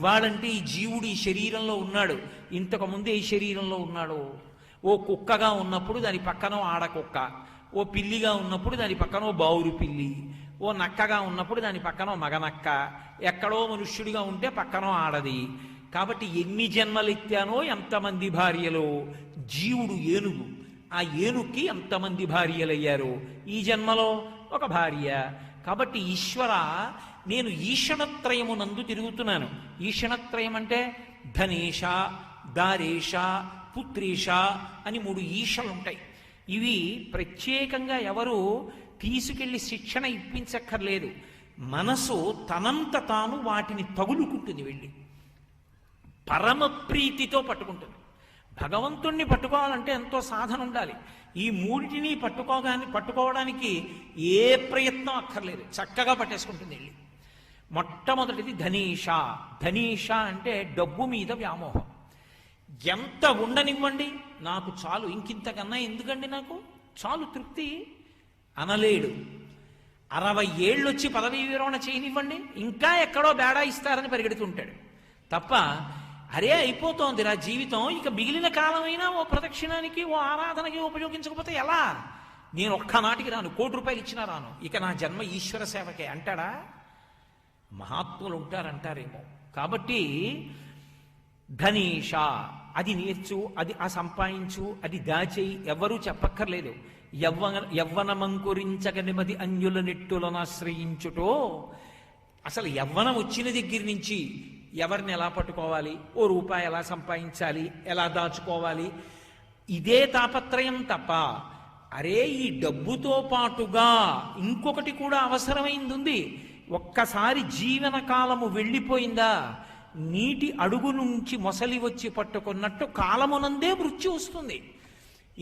వాడంటే ఈ జీవుడు ఈ శరీరంలో ఉన్నాడు, ఇంతకుముందు ఏ శరీరంలో ఉన్నాడో. ఓ కుక్కగా ఉన్నప్పుడు దాని పక్కన ఆడకుక్క, ఓ పిల్లిగా ఉన్నప్పుడు దాని పక్కన ఓ బావురు పిల్లి, ఓ నక్కగా ఉన్నప్పుడు దాని పక్కన మగనక్క, ఎక్కడో మనుష్యుడిగా ఉంటే పక్కన ఆడది. కాబట్టి ఎన్ని జన్మలెత్తానో ఎంతమంది భార్యలో. జీవుడు ఏనుగు, ఆ ఏనుగుకి ఎంతమంది భార్యలయ్యారో. ఈ జన్మలో ఒక భార్య. కాబట్టి ఈశ్వర, నేను ఈషణత్రయమునందు తిరుగుతున్నాను. ఈషణత్రయం అంటే ధనేష, దారేష, పుత్రేష అని 3 ఈషలు ఉంటాయి. ఇవి ప్రత్యేకంగా ఎవరు తీసుకెళ్లి శిక్షణ ఇప్పించక్కర్లేదు. మనసు తనంత తాను వాటిని తగులుకుంటుంది, వెళ్ళి పరమ ప్రీతితో పట్టుకుంటుంది. భగవంతుణ్ణి పట్టుకోవాలంటే ఎంతో సాధన ఉండాలి. ఈ 3టిని పట్టుకోవడానికి ఏ ప్రయత్నం అక్కర్లేదు, చక్కగా పట్టేసుకుంటుంది వెళ్ళి. మొట్టమొదటిది ధనీష. ధనీష అంటే డబ్బు మీద వ్యామోహం. ఎంత ఉండనివ్వండి, నాకు చాలు, ఇంకింతకన్నా ఎందుకండి, నాకు చాలు, తృప్తి అనలేడు. 60 ఏళ్ళు వచ్చి పదవీ విరమణ చేయనివ్వండి, ఇంకా ఎక్కడో బేడా ఇస్తారని పరిగెడుతుంటాడు తప్ప, అరే అయిపోతోందిరా జీవితం, ఇక మిగిలిన కాలమైనా ఓ ప్రదక్షిణానికి, ఓ ఆరాధనకి ఉపయోగించకపోతే ఎలా, నేను ఒక్కనాటికి రాను, 1 కోటి రూపాయలు ఇచ్చినా రాను, ఇక నా జన్మ ఈశ్వర సేవకే అంటాడా? మహాత్ములు ఉంటారంటారేమో. కాబట్టి ధనీష, అది నేర్చు, అది ఆ సంపాదించు, అది దాచేయి, ఎవ్వరూ చెప్పక్కర్లేదు. యవ్వనమంకురించగనిమది అన్యుల నెట్టులను ఆశ్రయించుటో. అసలు యవ్వనం వచ్చిన దగ్గర నుంచి ఎవరిని ఎలా పట్టుకోవాలి, ఓ రూపాయి ఎలా సంపాదించాలి, ఎలా దాచుకోవాలి, ఇదే తాపత్రయం తప్ప, అరే ఈ డబ్బుతో పాటుగా ఇంకొకటి కూడా అవసరమైంది ఉంది. ఒక్కసారి జీవన కాలము వెళ్ళిపోయిందా, నీటి అడుగు నుంచి మొసలి వచ్చి పట్టుకున్నట్టు కాలమునందే మృత్యు వస్తుంది.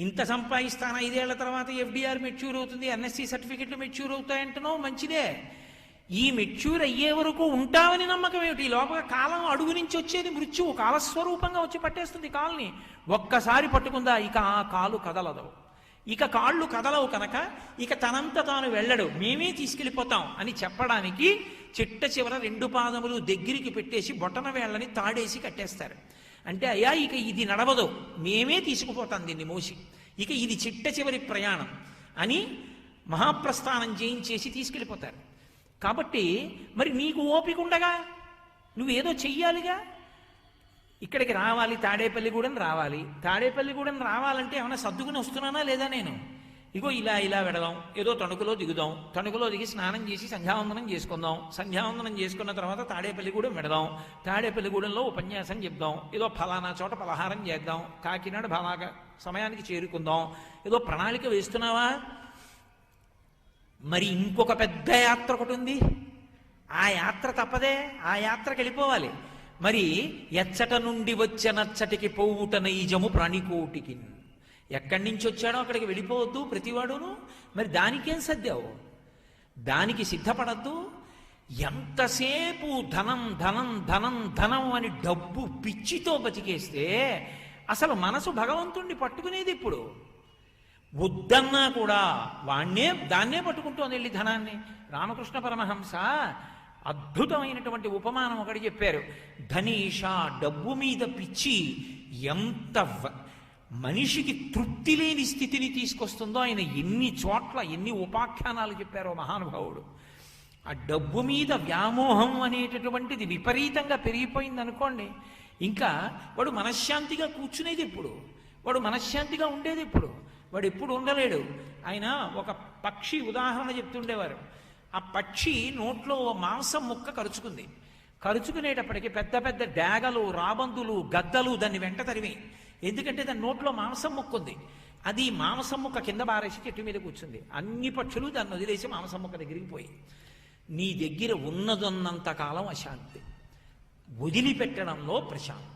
ఇంత సంపాదిస్తాను, 5 ఏళ్ల తర్వాత ఎఫ్డిఆర్ మెచ్యూర్ అవుతుంది, ఎన్ఎస్సి సర్టిఫికెట్లు మెచ్యూర్ అవుతాయంటున్నావు, మంచిదే. ఈ మెచ్యూర్ అయ్యే వరకు ఉంటావని నమ్మకం ఏమిటి? లోపల కాలం అడుగు నుంచి వచ్చేది మృత్యువు, కాలస్వరూపంగా వచ్చి పట్టేస్తుంది కాల్ని. ఒక్కసారి పట్టుకుందా, ఇక ఆ కాలు కదలదు, ఇక కాళ్ళు కదలవు కనుక ఇక తనంత తాను వెళ్ళడు, మేమే తీసుకెళ్ళిపోతాం అని చెప్పడానికి చిట్ట చివర 2 పాదములు దగ్గరికి పెట్టేసి బొటన వేళ్ళని తాడేసి కట్టేస్తారు. అంటే అయ్యా ఇక ఇది నడవదు, మేమే తీసుకుపోతాం దీన్ని మోసి, ఇక ఇది చిట్ట చివరి ప్రయాణం అని మహాప్రస్థానం చేయించేసి తీసుకెళ్ళిపోతారు. కాబట్టి మరి నీకు ఓపిక ఉండగా నువ్వేదో చెయ్యాలిగా. ఇక్కడికి రావాలి, తాడేపల్లిగూడెం రావాలి. తాడేపల్లిగూడెం రావాలంటే ఏమైనా సర్దుకుని వస్తున్నానా లేదా? నేను ఇగో ఇలా వెడదాం, ఏదో తణుకులో దిగుదాం, తణుకులో దిగి స్నానం చేసి సంధ్యావందనం చేసుకుందాం, సంధ్యావందనం చేసుకున్న తర్వాత తాడేపల్లిగూడెం వెడదాం, తాడేపల్లిగూడెంలో ఉపన్యాసం చెప్దాం, ఏదో ఫలానా చోట పలహారం చేద్దాం, కాకినాడ బాగా సమయానికి చేరుకుందాం, ఏదో ప్రణాళిక వేస్తున్నావా? మరి ఇంకొక పెద్ద యాత్ర ఒకటి ఉంది, ఆ యాత్ర తప్పదే, ఆ యాత్రకి వెళ్ళిపోవాలి. మరి ఎచ్చట నుండి వచ్చే నచ్చటికి పోవుట నైజము ప్రాణికోటికి. ఎక్కడి నుంచి వచ్చాడో అక్కడికి వెళ్ళిపోవద్దు ప్రతివాడును. మరి దానికేం సర్దావు? దానికి సిద్ధపడద్దు. ఎంతసేపు ధనం ధనం ధనం ధనం అని డబ్బు పిచ్చితో బతికేస్తే అసలు మనసు భగవంతుణ్ణి పట్టుకునేది ఇప్పుడు. వద్దన్నా కూడా దాన్నే పట్టుకుంటోంది వెళ్ళి ధనాన్ని. రామకృష్ణ పరమహంస అద్భుతమైనటువంటి ఉపమానం ఒకటి చెప్పారు. ధనీష, డబ్బు మీద పిచ్చి ఎంత మనిషికి తృప్తి లేని స్థితిని తీసుకొస్తుందో ఆయన ఎన్ని చోట్ల ఎన్ని ఉపాఖ్యానాలు చెప్పారో మహానుభావుడు. ఆ డబ్బు మీద వ్యామోహం అనేటటువంటిది విపరీతంగా పెరిగిపోయింది అనుకోండి, ఇంకా వాడు మనశ్శాంతిగా కూర్చునేది ఎప్పుడు, వాడు మనశ్శాంతిగా ఉండేది ఎప్పుడు? వాడు ఎప్పుడు ఉండలేడు. ఆయన ఒక పక్షి ఉదాహరణ చెప్తుండేవారు. ఆ పక్షి నోట్లో మాంసం ముక్క కరుచుకుంది. కరుచుకునేటప్పటికి పెద్ద పెద్ద డాగలు, రాబందులు, గద్దలు దాన్ని వెంట తరిమి, ఎందుకంటే దాని నోట్లో మాంసం ముక్క ఉంది. అది మాంసం ముక్క కింద బారేసి చెట్టు మీద కూర్చుంది. అన్ని పక్షులు దాన్ని వదిలేసి మాంసం ముక్క దగ్గరికి పోయి, నీ దగ్గర ఉన్నదన్నంత కాలం అశాంతి, వదిలిపెట్టడంలో ప్రశాంతి.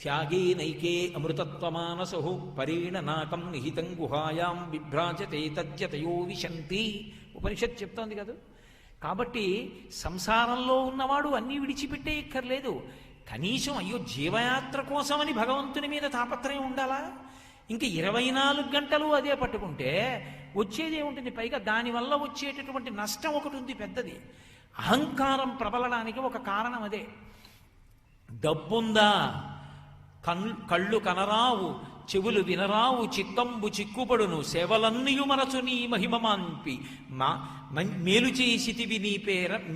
త్యాగే నైకే అమృతత్వమానసో పరేణ నాకం నిహితం గుహాయాం బిభ్రాజతే తజ్జతయో విశంతి. ఉపనిషత్ చెప్తోంది కదా. కాబట్టి సంసారంలో ఉన్నవాడు అన్నీ విడిచిపెట్టేయక్కర్లేదు. కనీసం అయ్యో జీవయాత్ర కోసమని భగవంతుని మీద తాపత్రయం ఉండాలా? ఇంక 24 గంటలు అదే పట్టుకుంటే వచ్చేది ఏముంటుంది? పైగా దానివల్ల వచ్చేటటువంటి నష్టం ఒకటి ఉంది పెద్దది. అహంకారం ప్రబలడానికి ఒక కారణం అదే. డబ్బుందా, కళ్ళు కనరావు, చెవులు వినరావు, చిత్తంబు చిక్కుపడును, సేవలన్నయు మరచు నీ మహిమమాన్పి మేలు చేసితివి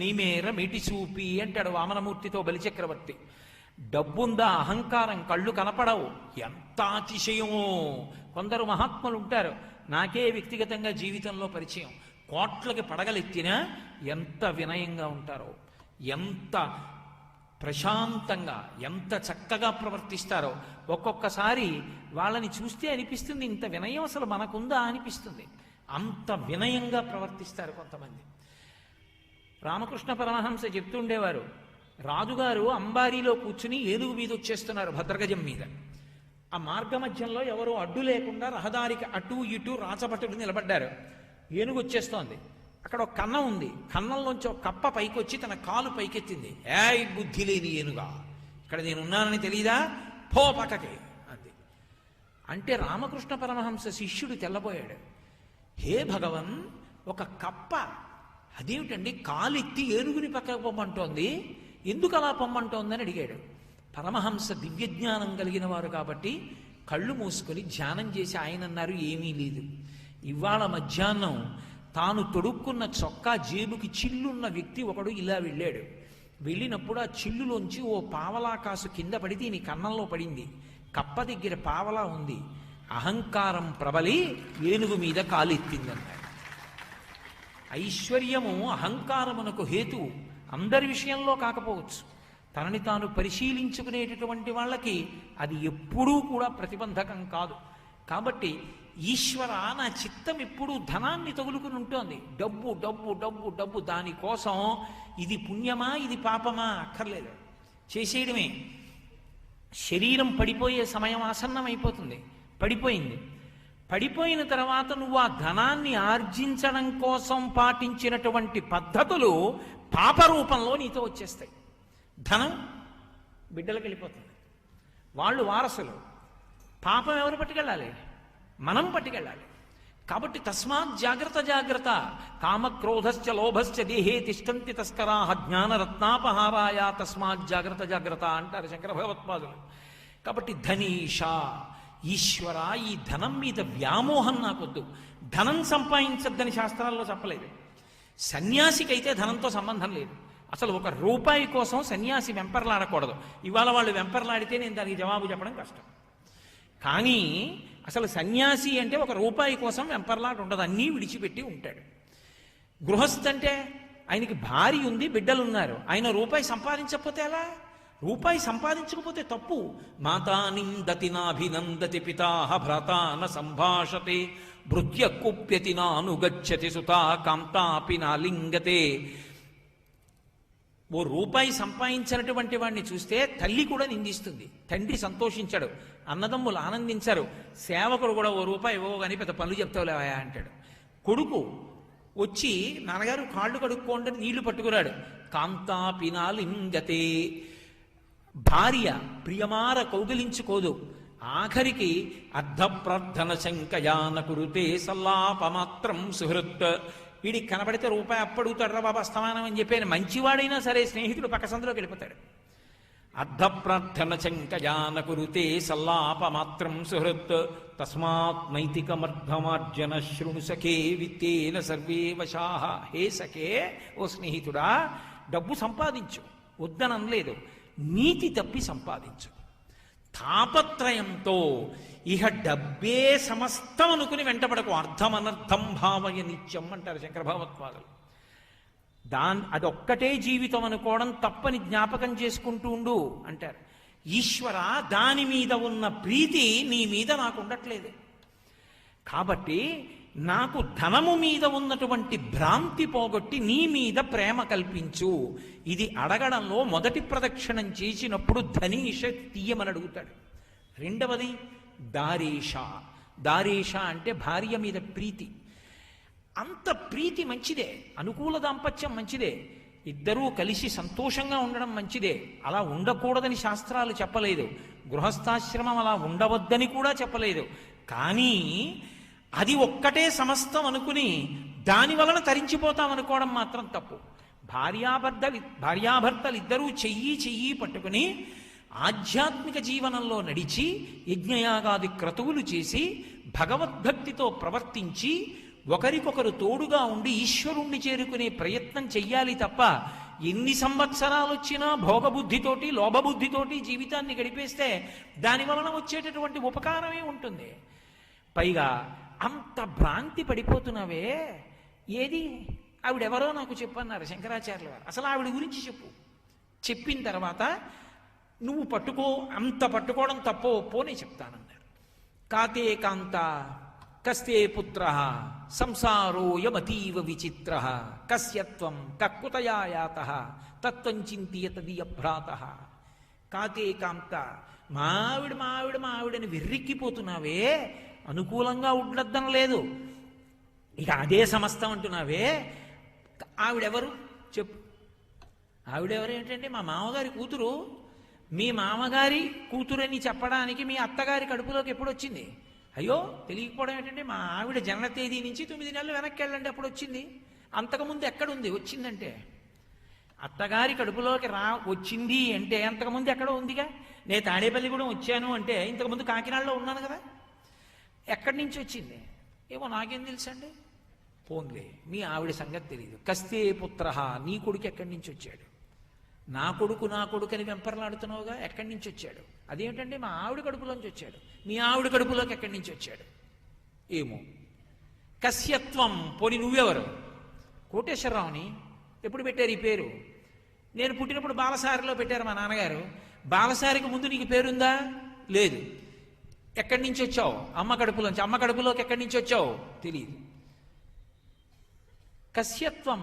నీ మేర మిటి చూపి అంటాడు వామనమూర్తితో బలిచక్రవర్తి. డబ్బుందా, అహంకారం, కళ్ళు కనపడవు, ఎంత అతిశయమో. కొందరు మహాత్ములు ఉంటారు, నాకే వ్యక్తిగతంగా జీవితంలో పరిచయం, కోట్లకి పడగలెత్తినా ఎంత వినయంగా ఉంటారో, ఎంత ప్రశాంతంగా, ఎంత చక్కగా ప్రవర్తిస్తారో. ఒక్కొక్కసారి వాళ్ళని చూస్తే అనిపిస్తుంది, ఇంత వినయం అసలు మనకుందా అనిపిస్తుంది. అంత వినయంగా ప్రవర్తిస్తారు కొంతమంది. రామకృష్ణ పరమహంస చెప్తుండేవారు, రాజుగారు అంబారీలో కూర్చుని ఏనుగు మీద వచ్చేస్తున్నారు భద్రగజం మీద. ఆ మార్గ మధ్యంలో ఎవరో అడ్డు లేకుండా రహదారికి అటు ఇటు రాచభటులు నిలబడ్డారు. ఏనుగు వచ్చేస్తోంది. అక్కడ ఒక కన్నం ఉంది. కన్నంలోంచి ఒక కప్ప పైకి వచ్చి తన కాలు పైకెత్తింది. ఏయ్ బుద్ధి లేని ఏనుగా, ఇక్కడ నేనున్నానని తెలీదా, పో పక్కకి అంది. అంటే రామకృష్ణ పరమహంస శిష్యుడు తెల్లబోయాడు. హే భగవన్, ఒక కప్ప అదేమిటండి కాలెత్తి ఏనుగుని పక్కకు పొమ్మంటోంది, ఎందుకు అలా పొమ్మంటోందని అడిగాడు. పరమహంస దివ్యజ్ఞానం కలిగిన వారు కాబట్టి కళ్ళు మూసుకొని ధ్యానం చేసి ఆయన అన్నారు, ఏమీ లేదు. ఇవాళ మధ్యాహ్నం తాను తొడుక్కున్న చొక్కా జేబుకి చిల్లున్న వ్యక్తి ఒకడు ఇలా వెళ్ళాడు. వెళ్ళినప్పుడు ఆ చిల్లులోంచి ఓ పావలా కాసు కింద పడి దీని కన్నంలో పడింది. కప్ప దగ్గర పావలా ఉంది. అహంకారం ప్రబలి ఏనుగు మీద కాలెత్తిందన్నాడు. ఐశ్వర్యము అహంకారమునకు హేతువు. అందరి విషయంలో కాకపోవచ్చు, తనని తాను పరిశీలించుకునేటటువంటి వాళ్ళకి అది ఎప్పుడూ కూడా ప్రతిబంధకం కాదు. కాబట్టి ఈశ్వర, నా చిత్తం ఎప్పుడూ ధనాన్ని తగులుకుని ఉంటుంది. డబ్బు డబ్బు డబ్బు డబ్బు, దానికోసం ఇది పుణ్యమా ఇది పాపమా అక్కర్లేదు, చేసేయడమే. శరీరం పడిపోయే సమయం ఆసన్నమైపోతుంది. పడిపోయింది. పడిపోయిన తర్వాత నువ్వు ఆ ధనాన్ని ఆర్జించడం కోసం పాటించినటువంటి పద్ధతులు పాపరూపంలో నీతో వచ్చేస్తాయి. ధనం బిడ్డలకు వెళ్ళిపోతుంది, వాళ్ళు వారసులు. పాపం ఎవరు పట్టుకెళ్ళాలి? మనం పట్టుకెళ్ళాలి. కాబట్టి తస్మాత్ జాగ్రత్త జాగ్రత్త. కామక్రోధశ్చ లోభశ్చ దేహే తిష్టంతి తస్కరాః జ్ఞానరత్నాపహారాయ తస్మాత్ జాగ్రత్త జాగ్రత్త అంటారు శంకర భగవత్పాదులు. కాబట్టి ధనీష, ఈశ్వర, ఈ ధనం మీద వ్యామోహం నాకొద్దు. ధనం సంపాదించద్దని శాస్త్రాల్లో చెప్పలేదు. సన్యాసికైతే ధనంతో సంబంధం లేదు. అసలు ఒక రూపాయి కోసం సన్యాసి వెంపర్లాడకూడదు. ఇవాళ వాళ్ళు వెంపర్లాడితే నేను దానికి జవాబు చెప్పడం కష్టం. కానీ అసలు సన్యాసి అంటే ఒక రూపాయి కోసం వెంపర్లాట ఉండదు, అన్నీ విడిచిపెట్టి ఉంటాడు. గృహస్థ అంటే ఆయనకి భార్య ఉంది, బిడ్డలు ఉన్నారు, ఆయన రూపాయి సంపాదించకపోతే ఎలా? రూపాయి సంపాదించకపోతే తప్పు. మాతా నిందతి నాభినందతి పితాహ భ్రాతా న సంభాషతే భృత్య కుప్యతి నానుగచ్చతి సుతా కాంతాపి నాలింగతే. ఓ రూపాయి సంపాదించినటువంటి వాడిని చూస్తే తల్లి కూడా నిందిస్తుంది, తండ్రి సంతోషించాడు, అన్నదమ్ములు ఆనందించారు, సేవకుడు కూడా ఓ రూపాయి ఇవ్వగానే పెద్ద పనులు చెప్తావులేవా అంటాడు. కొడుకు వచ్చి నాన్నగారు కాళ్ళు కడుక్కోండి నీళ్లు పట్టుకురాడు, కాంతాపినాలింగతే. భార్య ప్రియమార కౌగిలించుకోదు. ఆఖరికి అర్ధప్రార్థన శంకయాన కురుతే సల్లాపమాత్రం సుహృత్. వీడికి కనబడితే రూపాయి అప్పడుగుతాడు, రా బాబా స్థమానం అని చెప్పి మంచివాడైనా సరే స్నేహితుడు పక్క సందులోకి వెళ్ళిపోతాడు. అర్ధప్రార్థన శంకయాన కురుతే సల్లాపమాత్రం సుహృత్ తస్మాత్ నైతికమర్ధమార్జన శృణు సఖే విత్తేన సర్వే వశాః. హే సఖే, ఓ స్నేహితుడా, డబ్బు సంపాదించు, వద్దనలేదు, నీతి తప్పి సంపాదించు. తాపత్రయంతో ఇహ డబ్బే సమస్తం అనుకుని వెంటబడకు. అర్థమనర్థం భావయ నిత్యం అంటారు శంకర భగవత్పాదులు. అదొక్కటే జీవితం అనుకోవడం తప్పని జ్ఞాపకం చేసుకుంటూ ఉండు అంటారు. ఈశ్వర, దాని మీద ఉన్న ప్రీతి నీ మీద నాకు ఉండట్లేదు. కాబట్టి నాకు ధనము మీద ఉన్నటువంటి భ్రాంతి పోగొట్టి నీ మీద ప్రేమ కల్పించు. ఇది అడగడంలో మొదటి ప్రదక్షిణం చేసినప్పుడు ధనీష తీయమని అడుగుతాడు. రెండవది దారేష. దారేష అంటే భార్య మీద ప్రీతి. అంత ప్రీతి మంచిదే, అనుకూల దాంపత్యం మంచిదే, ఇద్దరూ కలిసి సంతోషంగా ఉండడం మంచిదే. అలా ఉండకూడదని శాస్త్రాలు చెప్పలేదు, గృహస్థాశ్రమం అలా ఉండవద్దని కూడా చెప్పలేదు. కానీ అది ఒక్కటే సమస్తం అనుకుని దాని వలన తరించిపోతాం అనుకోవడం మాత్రం తప్పు. భార్యాభర్తలు ఇద్దరూ చెయ్యి పట్టుకుని ఆధ్యాత్మిక జీవనంలో నడిచి యజ్ఞయాగాది క్రతువులు చేసి భగవద్భక్తితో ప్రవర్తించి ఒకరికొకరు తోడుగా ఉండి ఈశ్వరుణ్ణి చేరుకునే ప్రయత్నం చెయ్యాలి తప్ప ఎన్ని సంవత్సరాలు వచ్చినా భోగబుద్ధితోటి లోభబుద్ధితోటి జీవితాన్ని గడిపేస్తే దాని వలన వచ్చేటటువంటి ఉపకారమే ఉంటుంది. పైగా అంత భ్రాంతి పడిపోతున్నావే, ఏది ఆవిడెవరో నాకు చెప్పన్నారు శంకరాచార్యుల వారు. అసలు ఆవిడ గురించి చెప్పు. చెప్పిన తర్వాత నువ్వు పట్టుకో, అంత పట్టుకోవడం తప్పో ఒప్పో నేను చెప్తానన్నారు. కాతే కాంత కస్తే పుత్ర సంసారోయమతీవ విచిత్ర కస్యత్వం కక్కుతయా యాతః తత్వం చింతియత దియభ్రాతః. కాతే కాంత, మావిడని వెర్రిక్కిపోతున్నావే, అనుకూలంగా ఉండద్దం లేదు, ఇక అదే సమస్తం అంటున్నావే. ఆవిడెవరు చెప్పు. ఆవిడెవరు ఏంటంటే మా మామగారి కూతురు. మీ మామగారి కూతురని చెప్పడానికి మీ అత్తగారి కడుపులోకి ఎప్పుడు వచ్చింది? అయ్యో తెలియకపోవడం ఏంటంటే మా ఆవిడ జనన తేదీ నుంచి 9 నెలలు వెనక్కి వెళ్ళండి అప్పుడు వచ్చింది. అంతకుముందు ఎక్కడుంది? వచ్చిందంటే అత్తగారి కడుపులోకి వచ్చింది అంటే అంతకుముందు ఎక్కడో ఉందిగా. నేను తాడేపల్లిగూడెం వచ్చాను అంటే ఇంతకుముందు కాకినాడలో ఉన్నాను కదా. ఎక్కడి నుంచి వచ్చింది ఏమో నాకేం తెలుసండి. పోన్లే, మీ ఆవిడ సంగతి తెలియదు. కస్తే పుత్ర, నీ కొడుకు ఎక్కడి నుంచి వచ్చాడు? నా కొడుకు అని వెంపర్లాడుతున్నావుగా, ఎక్కడి నుంచి వచ్చాడు? అదేమిటండి మా ఆవిడ కడుపులోంచి వచ్చాడు. మీ ఆవిడ కడుపులోకి ఎక్కడి నుంచి వచ్చాడు ఏమో. కస్యత్వం, పోని నువ్వెవరు? కోటేశ్వరరావుని. ఎప్పుడు పెట్టారు ఈ పేరు? నేను పుట్టినప్పుడు బాలసారిలో పెట్టారు మా నాన్నగారు. బాలసారికి ముందు నీకు పేరుందా? లేదు. ఎక్కడి నుంచి వచ్చావు? అమ్మ కడుపులోంచి. అమ్మ కడుపులోకి ఎక్కడి నుంచి వచ్చావు? తెలియదు. కస్యత్వం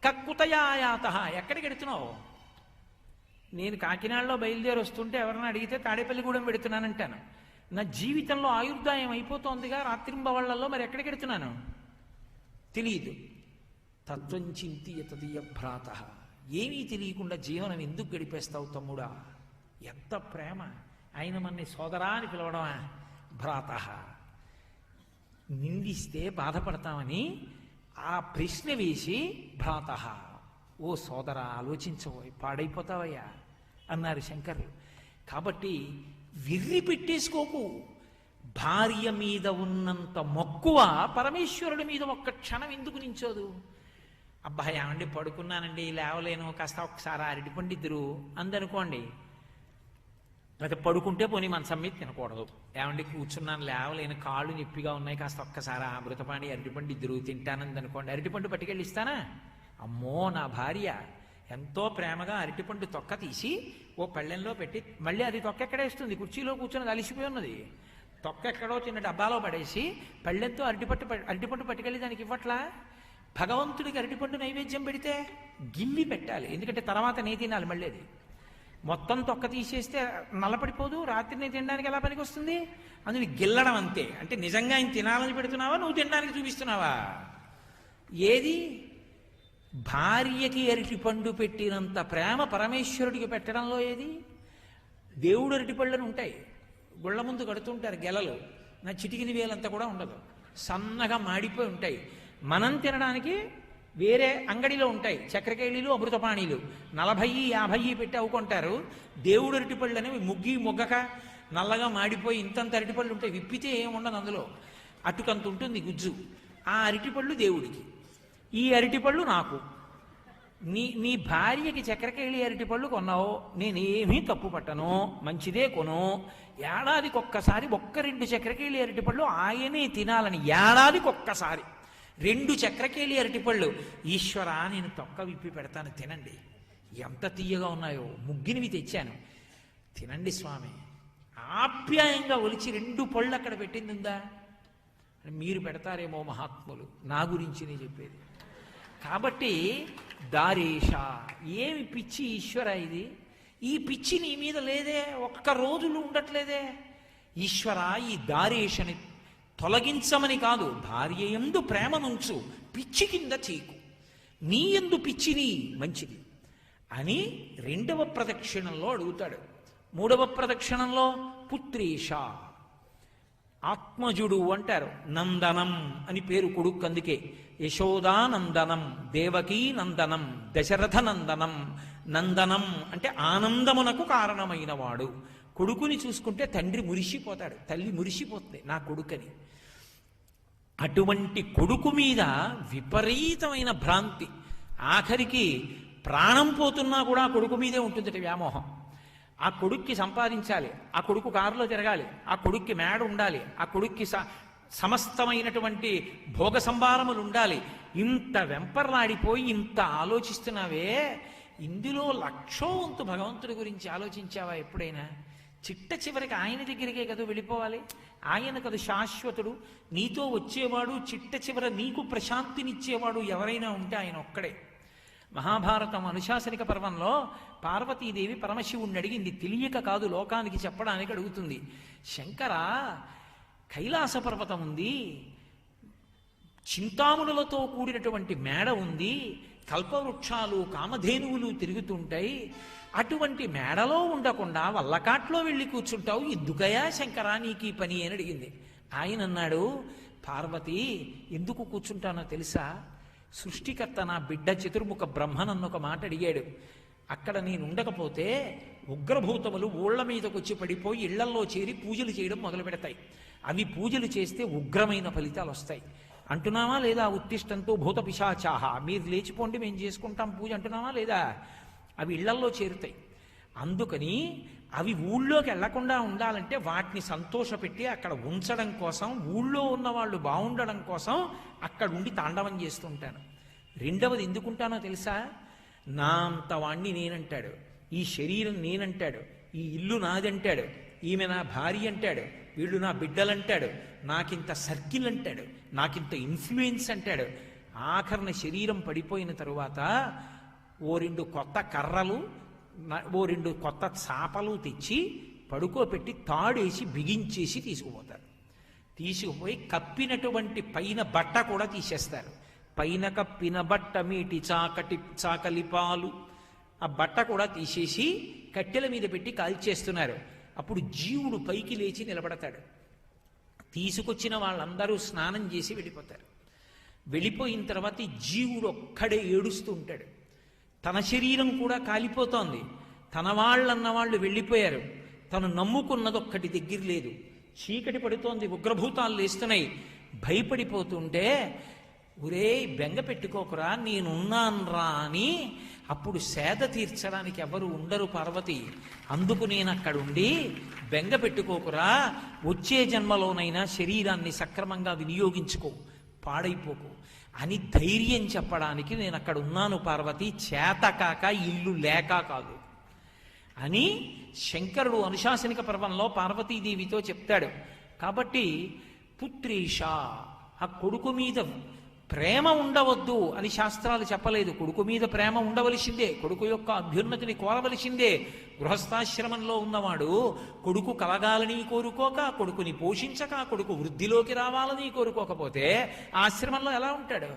కక్కుతయాయాత, ఎక్కడికి వెడుతున్నావు? నేను కాకినాడలో బయలుదేరి వస్తుంటే ఎవరన్నా అడిగితే తాడేపల్లిగూడెం పెడుతున్నానంటాను. నా జీవితంలో ఆయుర్దాయం అయిపోతోందిగా రాత్రింబవళ్లలో, మరి ఎక్కడికి వెడుతున్నాను తెలియదు. తత్వం చింతియత దియభ్రాత, ఏమీ తెలియకుండా జీవనం ఎందుకు గడిపేస్తావు తమ్ముడా? ఎంత ప్రేమ! ఆయన మన్ని సోదరా అని పిలవడమా? భ్రాత, నిందిస్తే బాధపడతామని ఆ ప్రశ్న వేసి భ్రాత, ఓ సోదరా ఆలోచించబోయి పాడైపోతావయ్యా అన్నారు శంకర్లు. కాబట్టి విర్రి పెట్టేసుకోకు. భార్య మీద ఉన్నంత మక్కువ పరమేశ్వరుడి మీద ఒక్క క్షణం ఎందుకు నించోదు? అబ్బాయి ఏమండి పడుకున్నానండి లేవలేను, కాస్త ఒకసారి అరటి పండిద్దురు అందనుకోండి. లేకపోతే పడుకుంటే పోనీ మంచం మీద తినకూడదు. ఏమండి కూర్చున్నాను లేవలేను, కాళ్ళు నొప్పిగా ఉన్నాయి, కాస్త ఒక్కసారి అమృతపాణి అరటిపండు ఇద్దరు తింటానంది అనుకోండి. అరటిపండు పట్టుకెళ్ళి ఇస్తానా? అమ్మో, నా భార్య ఎంతో ప్రేమగా అరటిపండు తొక్క తీసి ఓ పళ్ళెంలో పెట్టి, మళ్ళీ అది తొక్క ఎక్కడేస్తుంది, కుర్చీలో కూర్చొని అలిసిపోయి ఉన్నది, తొక్క ఎక్కడో చిన్న డబ్బాలో పడేసి పళ్ళెంతో అరటిపండు పట్టుకెళ్ళి దానికి ఇవ్వట్లా. భగవంతుడికి అరటిపండు నైవేద్యం పెడితే గిల్లి పెట్టాలి, ఎందుకంటే తర్వాత నే తినాలి. మళ్ళీ అది మొత్తం తొక్క తీసేస్తే నల్లపడిపోదు, రాత్రి నేను తినడానికి ఎలా పనికి వస్తుంది? అందుని గిల్లడం అంతే. అంటే నిజంగా ఆయన తినాలని పెడుతున్నావా, నువ్వు తినడానికి చూపిస్తున్నావా? ఏది? భార్యకి అరటిపండు పెట్టినంత ప్రేమ పరమేశ్వరుడికి పెట్టడంలో ఏది? దేవుడు అరటిపళ్ళని ఉంటాయి, గుళ్ళ ముందు కడుతుంటారు గెలలు, నా చిటికిని వేలంతా కూడా ఉండదు, సన్నగా మాడిపోయి ఉంటాయి. మనం తినడానికి వేరే అంగడిలో ఉంటాయి చక్రకేళీలు, అమృతపాణీలు, 40-50 పెట్టి అవ్వుకుంటారు. దేవుడు అరటిపళ్ళు అనేవి ముగ్గి మొగ్గక నల్లగా మాడిపోయి ఇంతంత అరటిపళ్ళు ఉంటాయి, విప్పితే ఏముండదు అందులో, అటుకంత ఉంటుంది గుజ్జు. ఆ అరటిపళ్ళు దేవుడికి, ఈ అరటిపళ్ళు నాకు. నీ భార్యకి చక్రకేళి అరటిపళ్ళు కొన్నావు, నేనేమీ తప్పు పట్టను, మంచిదే కొను. ఏడాదికి ఒక్కసారి 1-2 చక్రకేళి అరటిపళ్ళు ఆయనే తినాలని, ఏడాదికి ఒక్కసారి 2 చక్రకేళి అరటిపళ్ళు, ఈశ్వరా నేను తొక్క విప్పి పెడతాను తినండి, ఎంత తీయగా ఉన్నాయో, ముగ్గినవి తెచ్చాను తినండి స్వామి, ఆప్యాయంగా ఒలిచి 2 పళ్ళు అక్కడ పెట్టింది ఉందా? మీరు పెడతారేమో మహాత్ములు, నా గురించి నేను చెప్పేది. కాబట్టి దారేష, ఏమి పిచ్చి ఈశ్వర ఇది? ఈ పిచ్చి నీ మీద లేదే, ఒక్క రోజులు ఉండట్లేదే. ఈశ్వర, ఈ దారేషని తొలగించమని కాదు, భార్య యందు ప్రేమనుంచు, పిచ్చి కింద చేయకు, నీ యందు పిచ్చిని మంచిది అని 2వ ప్రదక్షిణంలో అడుగుతాడు. 3వ ప్రదక్షిణంలో పుత్రేష, ఆత్మజుడు అంటారు. నందనం అని పేరు కొడుకు, అందుకే యశోదానందనం, దేవకీ నందనం, దశరథ నందనం. నందనం అంటే ఆనందమునకు కారణమైన వాడు. కొడుకుని చూసుకుంటే తండ్రి మురిసిపోతాడు, తల్లి మురిసిపోతుంది నా కొడుకని. అటువంటి కొడుకు మీద విపరీతమైన భ్రాంతి, ఆఖరికి ప్రాణం పోతున్నా కూడా కొడుకు మీదే ఉంటుంది వ్యామోహం. ఆ కొడుక్కి సంపాదించాలి, ఆ కొడుకు కారులో తిరగాలి, ఆ కొడుక్కి మేడ ఉండాలి, ఆ కొడుక్కి సమస్తమైనటువంటి భోగ సంభారములు ఉండాలి. ఇంత వెంపర్లాడిపోయి ఇంత ఆలోచిస్తున్నావే, ఇందులో లక్షో వంతు భగవంతుడి గురించి ఆలోచించావా ఎప్పుడైనా? చిట్ట చివరికి ఆయన దగ్గరికే కదా వెళ్ళిపోవాలి. ఆయన కదా శాశ్వతుడు, నీతో వచ్చేవాడు, చిట్ట చివర నీకు ప్రశాంతినిచ్చేవాడు ఎవరైనా ఉంటే ఆయన ఒక్కడే. మహాభారతం అనుశాసనిక పర్వంలో పార్వతీదేవి పరమశివుణ్ణి అడిగింది, తెలియక కాదు లోకానికి చెప్పడానికి అడుగుతుంది. శంకర, కైలాస పర్వతం ఉంది, చింతామణులతో కూడినటువంటి మేడ ఉంది, కల్పవృక్షాలు కామధేనువులు తిరుగుతుంటాయి, అటువంటి మేడలో ఉండకుండా వల్లకాట్లో వెళ్ళి కూర్చుంటావు, ఎందుకయా శంకరా నీకు ఈ పని అని అడిగింది. ఆయన అన్నాడు, పార్వతి ఎందుకు కూర్చుంటానో తెలుసా? సృష్టికర్త నా బిడ్డ చతుర్ముఖ బ్రహ్మనన్న ఒక మాట అడిగాడు. అక్కడ నేను ఉండకపోతే ఉగ్రభూతములు ఊళ్ల మీదకి వచ్చి పడిపోయి ఇళ్లల్లో చేరి పూజలు చేయడం మొదలు పెడతాయి. అవి పూజలు చేస్తే ఉగ్రమైన ఫలితాలు వస్తాయి. అంటున్నావా లేదా? ఉత్తిష్టంతో భూత పిశాచాహ, మీరు లేచిపోండి మేము చేసుకుంటాం పూజ అంటున్నావా లేదా? అవి ఇళ్లల్లో చేరుతాయి. అందుకని అవి ఊళ్ళోకి వెళ్లకుండా ఉండాలంటే వాటిని సంతోషపెట్టి అక్కడ ఉంచడం కోసం, ఊళ్ళో ఉన్న వాళ్ళు బాగుండడం కోసం అక్కడ ఉండి తాండవం చేస్తుంటాను. రెండవది ఎందుకుంటానో తెలుసా? నా అంత వాణ్ణి నేనంటాడు, ఈ శరీరం నేనంటాడు, ఈ ఇల్లు నాదంటాడు, ఈమె నా భార్య అంటాడు, వీళ్ళు నా బిడ్డలంటాడు, నాకింత సర్కిల్ అంటాడు, నాకింత ఇన్ఫ్లుయెన్స్ అంటాడు. ఆఖరణ శరీరం పడిపోయిన తరువాత ఓ 2 కొత్త కర్రలు, ఓ 2 కొత్త చాపలు తెచ్చి పడుకోబెట్టి తాడేసి బిగించేసి తీసుకుపోతారు. తీసుకుపోయి కప్పినటువంటి పైన బట్ట కూడా తీసేస్తారు. పైన కప్పిన బట్ట మీటి చాకలి పాలు, ఆ బట్ట కూడా తీసేసి కట్టెల మీద పెట్టి కాల్చేస్తున్నారు. అప్పుడు జీవుడు పైకి లేచి నిలబడతాడు. తీసుకొచ్చిన వాళ్ళందరూ స్నానం చేసి వెళ్ళిపోతారు. వెళ్ళిపోయిన తర్వాత ఈ జీవుడు ఒక్కడే ఏడుస్తూ ఉంటాడు. తన శరీరం కూడా కాలిపోతోంది, తన వాళ్ళన్న వాళ్ళు వెళ్ళిపోయారు, తను నమ్ముకున్నదొక్కటి దగ్గర లేదు. చీకటి పడుతోంది, ఉగ్రభూతాలు లేస్తున్నాయి. భయపడిపోతుంటే, ఒరే బెంగ పెట్టుకోకురా నేనున్నాన్రా అని అప్పుడు సేద తీర్చడానికి ఎవరు ఉండరు పార్వతి, అందుకు నేను అక్కడుండి బెంగ పెట్టుకోకురా, వచ్చే జన్మలోనైనా శరీరాన్ని సక్రమంగా వినియోగించుకో, పాడైపోకు అని ధైర్యం చెప్పడానికి నేను అక్కడ ఉన్నాను పార్వతి, చేతకాక ఇల్లు లేక కాదు అని శంకరుడు అనుశాసనిక పర్వంలో పార్వతీదేవితో చెప్తాడు. కాబట్టి పుత్రీష, ఆ కొడుకు మీద ప్రేమ ఉండవద్దు అని శాస్త్రాలు చెప్పలేదు. కొడుకు మీద ప్రేమ ఉండవలసిందే, కొడుకు యొక్క అభ్యున్నతిని కోరవలసిందే. గృహస్థాశ్రమంలో ఉన్నవాడు కొడుకు కలగాలని కోరుకోక, కొడుకుని పోషించక, కొడుకు వృద్ధిలోకి రావాలని కోరుకోకపోతే ఆశ్రమంలో ఎలా ఉంటాడు?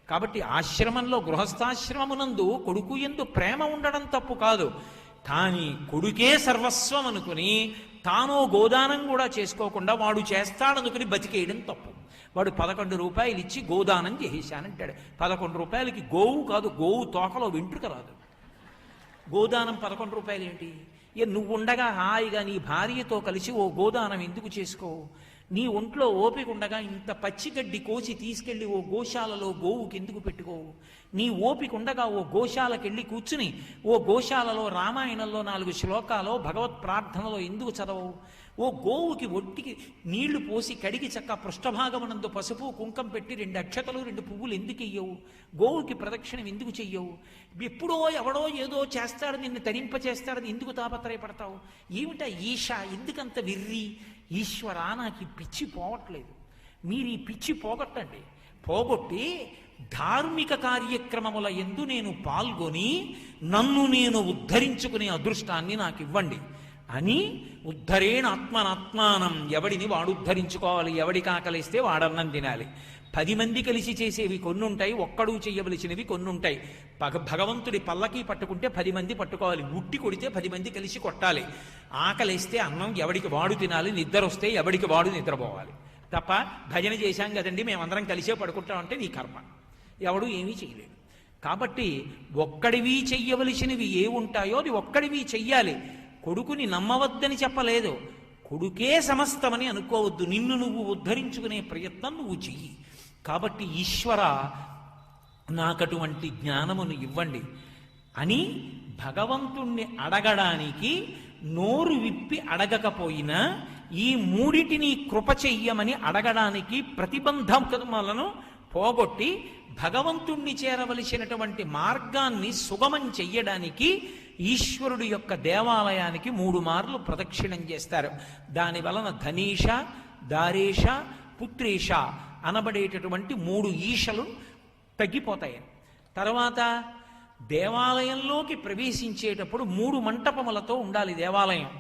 కాబట్టి ఆశ్రమంలో, గృహస్థాశ్రమమునందు కొడుకు యందు ప్రేమ ఉండడం తప్పు కాదు. కానీ కొడుకే సర్వస్వం అనుకుని తాను గోదానం కూడా చేసుకోకుండా వాడు చేస్తాడనుకుని బతికేయడం తప్పు. వాడు 11 రూపాయలు ఇచ్చి గోదానం చేసేశానంటాడు. 11 రూపాయలకి గోవు కాదు, గోవు తోకలో వెంట్రుక రాదు. గోదానం 11 రూపాయలు ఏంటి? నువ్వు ఉండగా హాయిగా నీ భార్యతో కలిసి ఓ గోదానం ఎందుకు చేసుకోవు? నీ ఒంట్లో ఓపిక ఉండగా ఇంత పచ్చిగడ్డి కోసి తీసుకెళ్లి ఓ గోశాలలో గోవుకి ఎందుకు పెట్టుకోవు? నీ ఓపిక ఉండగా ఓ గోశాలకెళ్ళి కూర్చుని ఓ గోశాలలో రామాయణంలో 4 శ్లోకాలు భగవత్ ప్రార్థనలో ఎందుకు చదవవు? ఓ గోవుకి ఒట్టికి నీళ్లు పోసి కడిగి చక్క పృష్ఠభాగమునందు పసుపు కుంకం పెట్టి 2 అక్షతలు 2 పువ్వులు ఎందుకు ఇయ్యవు? గోవుకి ప్రదక్షిణం ఎందుకు చెయ్యవు? ఎప్పుడో ఎవడో ఏదో చేస్తాడు, నిన్ను తరింపచేస్తాడని ఎందుకు తాపత్రయపడతావు? ఏమిటా ఈశ? ఎందుకంత విర్రి? ఈశ్వరా, నాకు ఈ పిచ్చి పోవట్లేదు, మీరు ఈ పిచ్చి పోగొట్టండి. పోగొట్టి ధార్మిక కార్యక్రమముల యందు నేను పాల్గొని నన్ను నేను ఉద్ధరించుకునే అదృష్టాన్ని నాకు ఇవ్వండి అని ఉద్ధరేణ ఆత్మనాత్మానం, ఎవడిని వాడు ఉద్ధరించుకోవాలి. ఎవడికి ఆకలిస్తే వాడన్నం తినాలి. 10 మంది కలిసి చేసేవి కొన్ని ఉంటాయి, ఒక్కడు చెయ్యవలసినవి కొన్ని ఉంటాయి. భగవంతుడి పల్లకి పట్టుకుంటే 10 మంది పట్టుకోవాలి, ఉట్టి కొడితే 10 మంది కలిసి కొట్టాలి. ఆకలిస్తే అన్నం ఎవడికి వాడు తినాలి, నిద్ర వస్తే ఎవడికి వాడు నిద్రపోవాలి తప్ప భజన చేశాం కదండి మేమందరం కలిసే పడుకుంటామంటే నీ కర్మ. ఎవడు ఏమీ చేయలేడు. కాబట్టి ఒక్కడివి చెయ్యవలసినవి ఏ ఉంటాయో అది ఒక్కడివి చెయ్యాలి. కొడుకుని నమ్మవద్దని చెప్పలేదు, కొడుకే సమస్తమని అనుకోవద్దు. నిన్ను నువ్వు ఉద్ధరించుకునే ప్రయత్నం నువ్వు చెయ్యి. కాబట్టి ఈశ్వర నాకటువంటి జ్ఞానమును ఇవ్వండి అని భగవంతుణ్ణి అడగడానికి నోరు విప్పి అడగకపోయినా ఈ మూడిటిని కృప చెయ్యమని అడగడానికి ప్రతిబంధములను పోగొట్టి భగవంతుణ్ణి చేరవలసినటువంటి మార్గాన్ని సుగమం చెయ్యడానికి ఈశ్వరుడు యొక్క దేవాలయానికి 3 మార్లు ప్రదక్షిణం చేస్తారు. దాని వలన ధనేష, దారేష, పుత్రేష అనబడేటటువంటి 3 ఈశలు తగ్గిపోతాయి. తర్వాత దేవాలయంలోకి ప్రవేశించేటప్పుడు 3 మంటపములతో ఉండాలి దేవాలయం.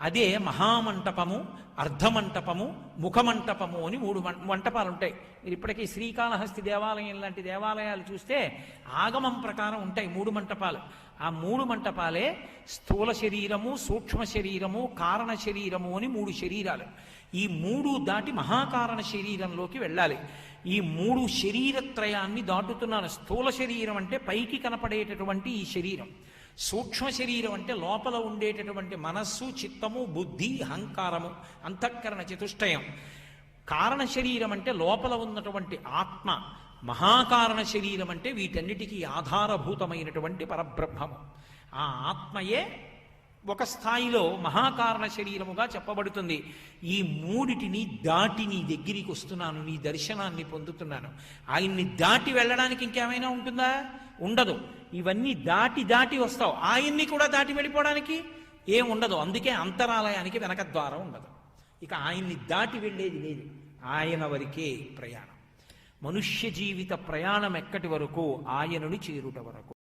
అదే మహామంటపము, అర్ధమంటపము, ముఖమంటపము అని 3 మంటపాలు ఉంటాయి. మీరు ఇప్పటికీ శ్రీకాళహస్తి దేవాలయం లాంటి దేవాలయాలు చూస్తే ఆగమం ప్రకారం ఉంటాయి 3 మంటపాలు. ఆ 3 మంటపాలే స్థూల శరీరము, సూక్ష్మ శరీరము, కారణ శరీరము అని 3 శరీరాలు. ఈ 3 దాటి మహాకారణ శరీరంలోకి వెళ్ళాలి. ఈ 3 శరీరత్రయాన్ని దాటుతున్నాను. స్థూల శరీరం అంటే పైకి కనపడేటటువంటి ఈ శరీరం, సూక్ష్మ శరీరం అంటే లోపల ఉండేటటువంటి మనస్సు, చిత్తము, బుద్ధి, అహంకారము, అంతఃకరణ చతుష్టయం. కారణ శరీరం అంటే లోపల ఉన్నటువంటి ఆత్మ. మహాకారణ శరీరం అంటే వీటన్నిటికీ ఆధారభూతమైనటువంటి పరబ్రహ్మము. ఆ ఆత్మయే ఒక స్థాయిలో మహాకారణ శరీరముగా చెప్పబడుతుంది. ఈ 3టిని దాటి నీ దగ్గరికి వస్తున్నాను, నీ దర్శనాన్ని పొందుతున్నాను. ఆయన్ని దాటి వెళ్ళడానికి ఇంకేమైనా ఉంటుందా? ఉండదు. ఇవన్నీ దాటి దాటి వస్తావు. ఆయన్ని కూడా దాటి వెళ్ళిపోవడానికి ఏం ఉండదు. అందుకే అంతరాలయానికి వెనక ద్వారం ఉండదు. ఇక ఆయన్ని దాటి వెళ్ళేది లేదు. ఆయన వరకే ప్రయాణం. మనుష్య జీవిత ప్రయాణం ఎక్కటి వరకు? ఆయనను చేరుట వరకు.